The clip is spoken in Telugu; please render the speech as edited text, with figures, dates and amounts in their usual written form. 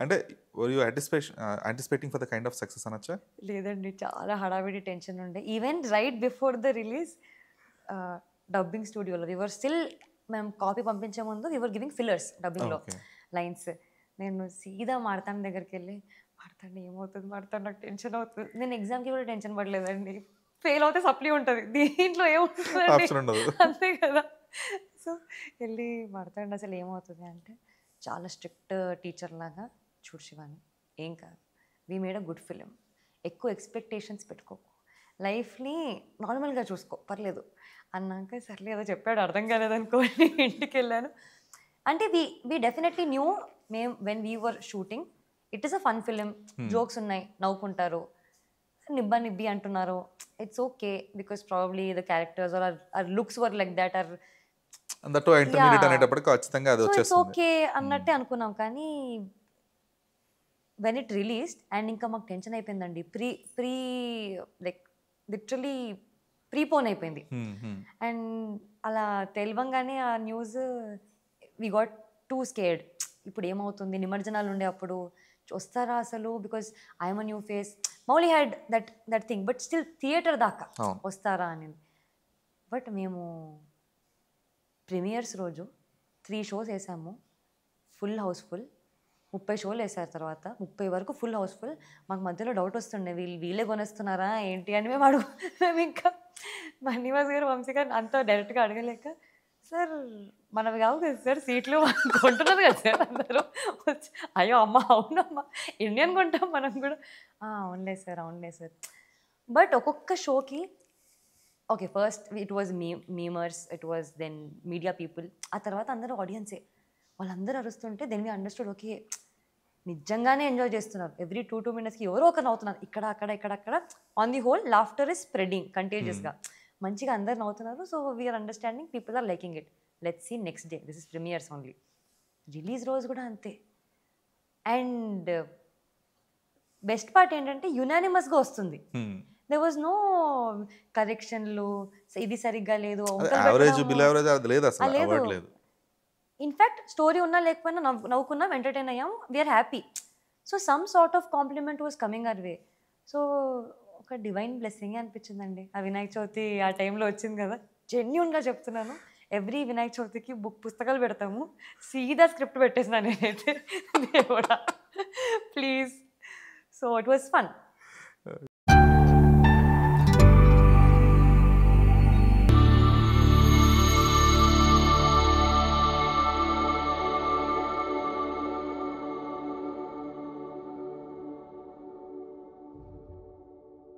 అంటే you anticipating for the kind of success అనొచ్చా? లేదండి, చాలా హడావిడి టెన్షన్ ఉండే. Even right before the release dubbing స్టూడియోలో వివర్ స్టిల్, మేము కాపీ పంపించే ముందు వివర్ గివింగ్ ఫిల్లర్స్ డబ్బింగ్లో లైన్స్. నేను సీదా మార్తాండ్ దగ్గరికి వెళ్ళి, మార్తాండ్ ఏమవుతుంది, మార్తాండ్ నాకు టెన్షన్ అవుతుంది. నేను ఎగ్జామ్కి కూడా టెన్షన్ పడలేదండి, ఫెయిల్ అవుతే సప్లీ ఉంటుంది, దీంట్లో ఏముంటుంది అంతే కదా. సో వెళ్ళి మార్తాండ్ అసలు ఏమవుతుంది అంటే, చాలా స్ట్రిక్ట్ టీచర్ లాగా, చూడు శివాని ఏం కాదు, we made a good film, ఎక్కువ ఎక్స్పెక్టేషన్స్ పెట్టుకోకు, లైఫ్ని నార్మల్గా చూసుకో పర్లేదు అన్నాక, సర్లే ఏదో చెప్పాడు అర్థం కాలేదనుకోండి ఇంటికి వెళ్ళాను. అంటే వీ డెఫినెట్లీ న్యూ, మేము when we were shooting it is a fun film, jokes ఉన్నాయి, నవ్వుకుంటారు, నిబ్బా నిబ్బి అంటున్నారు, it's okay because probably the characters are looks were like that, or intermediate అనేటప్పటికి ఖచ్చితంగా అది వచ్చేస్తుంది. ఓకే అన్నట్టే అనుకున్నాం. కానీ వెన్ ఇట్ రిలీజ్డ్ అండ్ ఇంకా మాకు టెన్షన్ అయిపోయిందండి, ప్రీ లైక్ లిటరలీ ప్రీపోన్ అయిపోయింది. అండ్ అలా తెలియంగానే ఆ news we got too scared, ఇప్పుడు ఏమవుతుంది, నిమజ్జనాలు ఉండే అప్పుడు వస్తారా అసలు, because I'm a new face, Mouli had that thing, but still theatre దాకా వస్తారా అని. బట్ మేము ప్రీమియర్స్ రోజు 3 షోస్ వేసాము, ఫుల్ హౌస్ఫుల్, 30 షోలు వేసారు, తర్వాత 30 వరకు ఫుల్ హౌస్ఫుల్. మాకు మధ్యలో డౌట్ వస్తుండే, వీళ్ళే కొనేస్తున్నారా ఏంటి అని. మేము ఇంకా మణివాస్ గారు, వంశీ గారు అంతా డైరెక్ట్గా అడగలేక, సార్ మనవి కావు కదా సార్ సీట్లు, కొంటున్నారు కదా సార్ అందరూ. అయ్యో అమ్మ అవునమ్మా, ఇండియన్ కొంటాం మనం కూడా, అవునులే సార్. బట్ ఒక్కొక్క షోకి okay, first it was memers, it was then media people, ఆ తర్వాత అందరూ ఆడియన్సే, వాళ్ళందరూ అరుస్తుంటే దెన్ వీ అండర్స్టూడ్, ఓకే నిజంగానే ఎంజాయ్ చేస్తున్నారు. ఎవ్రీ 2 minutesకి ఎవరో ఒకరు నవ్వుతున్నారు, ఇక్కడ. On the whole laughter is spreading కంటేజియస్గా, మంచిగా అందరు నవ్వుతున్నారు. So we are understanding, people are liking it, let's see next day, this is premiers only. Release రోజు కూడా అంతే. అండ్ బెస్ట్ పార్ట్ ఏంటంటే యునానిమస్గా వస్తుంది, there was no కరెక్షన్లు, ఇది సరిగ్గా లేదు, లేదు. ఇన్ఫ్యాక్ట్ స్టోరీ ఉన్నా లేకపోయినా నవ్వుకున్నాం, ఎంటర్టైన్ అయ్యాం, we are happy. So some sort of compliment was coming our way. So ఒక డివైన్ బ్లెస్సింగ్ అనిపించిందండి ఆ వినాయక చవితి ఆ టైంలో వచ్చింది కదా. జెన్యూన్గా చెప్తున్నాను, ఎవ్రీ వినాయక చవితికి పుస్తకాలు పెడతాము, సీదా స్క్రిప్ట్ పెట్టేసినా నేనైతే, దేవుడా please. So it was fun.